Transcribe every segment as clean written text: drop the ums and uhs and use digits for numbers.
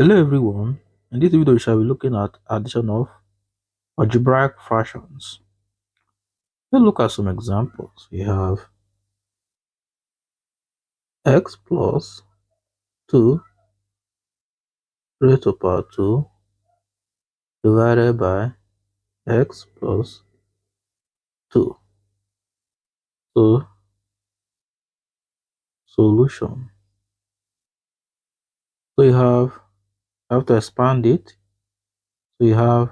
Hello everyone, in this video we shall be looking at addition of algebraic fractions. Let's look at some examples. We have x plus 2 raised to power 2 divided by x plus 2. So, solution. So you have to expand it. So you have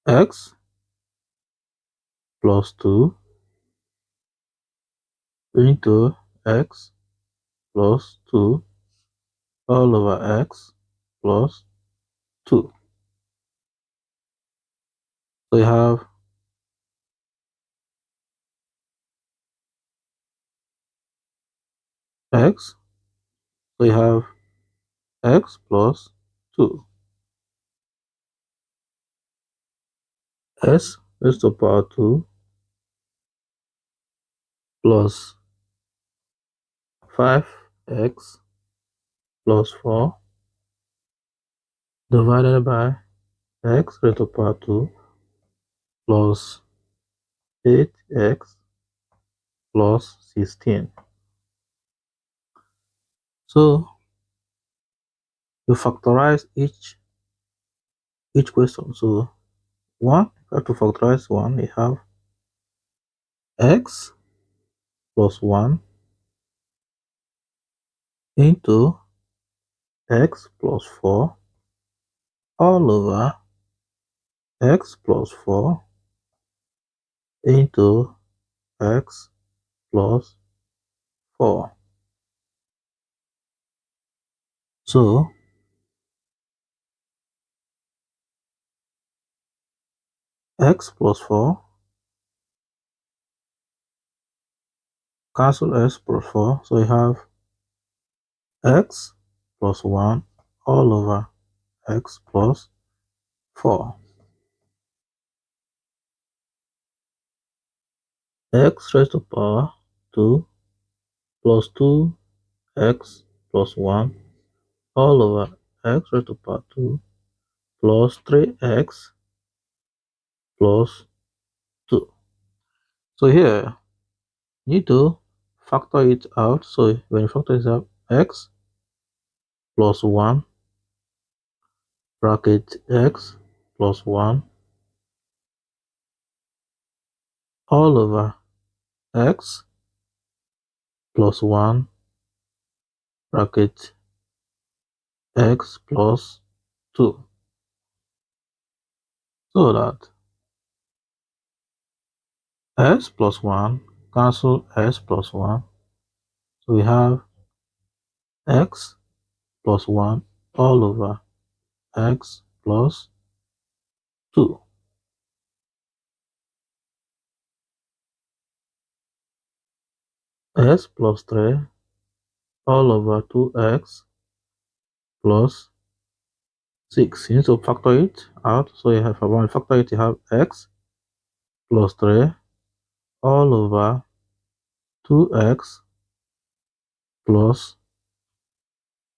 x plus 2 into x plus 2 all over x plus 2. So you have x, so you have x plus 2 s raised to power 2 plus 5x plus 4 divided by x raised to power 2 plus 8x plus 16. So you factorize each question. So one, you have to factorize one. You have x plus 1 into x plus 4 all over x plus 4 into x plus 4. So x plus 4 cancel x plus 4. So you have x plus 1 all over x plus 4. X raised to power 2 plus 2x plus 1 all over x raised to power 2 plus 3x plus 2. So here you need to factor it out. So when you factor it out, x plus 1 bracket x plus 1 all over x plus 1 bracket x plus 2. So that x plus 1 cancel x plus 1. So we have x plus 1 all over x plus 2. X plus 3 all over 2x plus 6. You need to factor it out. So you have, when you factor it, you have x plus 3 all over 2x plus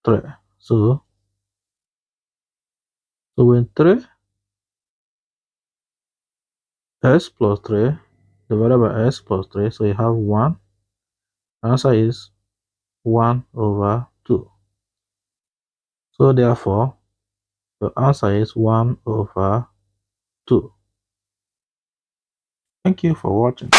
3. So when 3 x plus 3 divided by x plus 3, so you have 1. Answer is 1 over 2. So therefore, the answer is 1 over 2. Thank you for watching.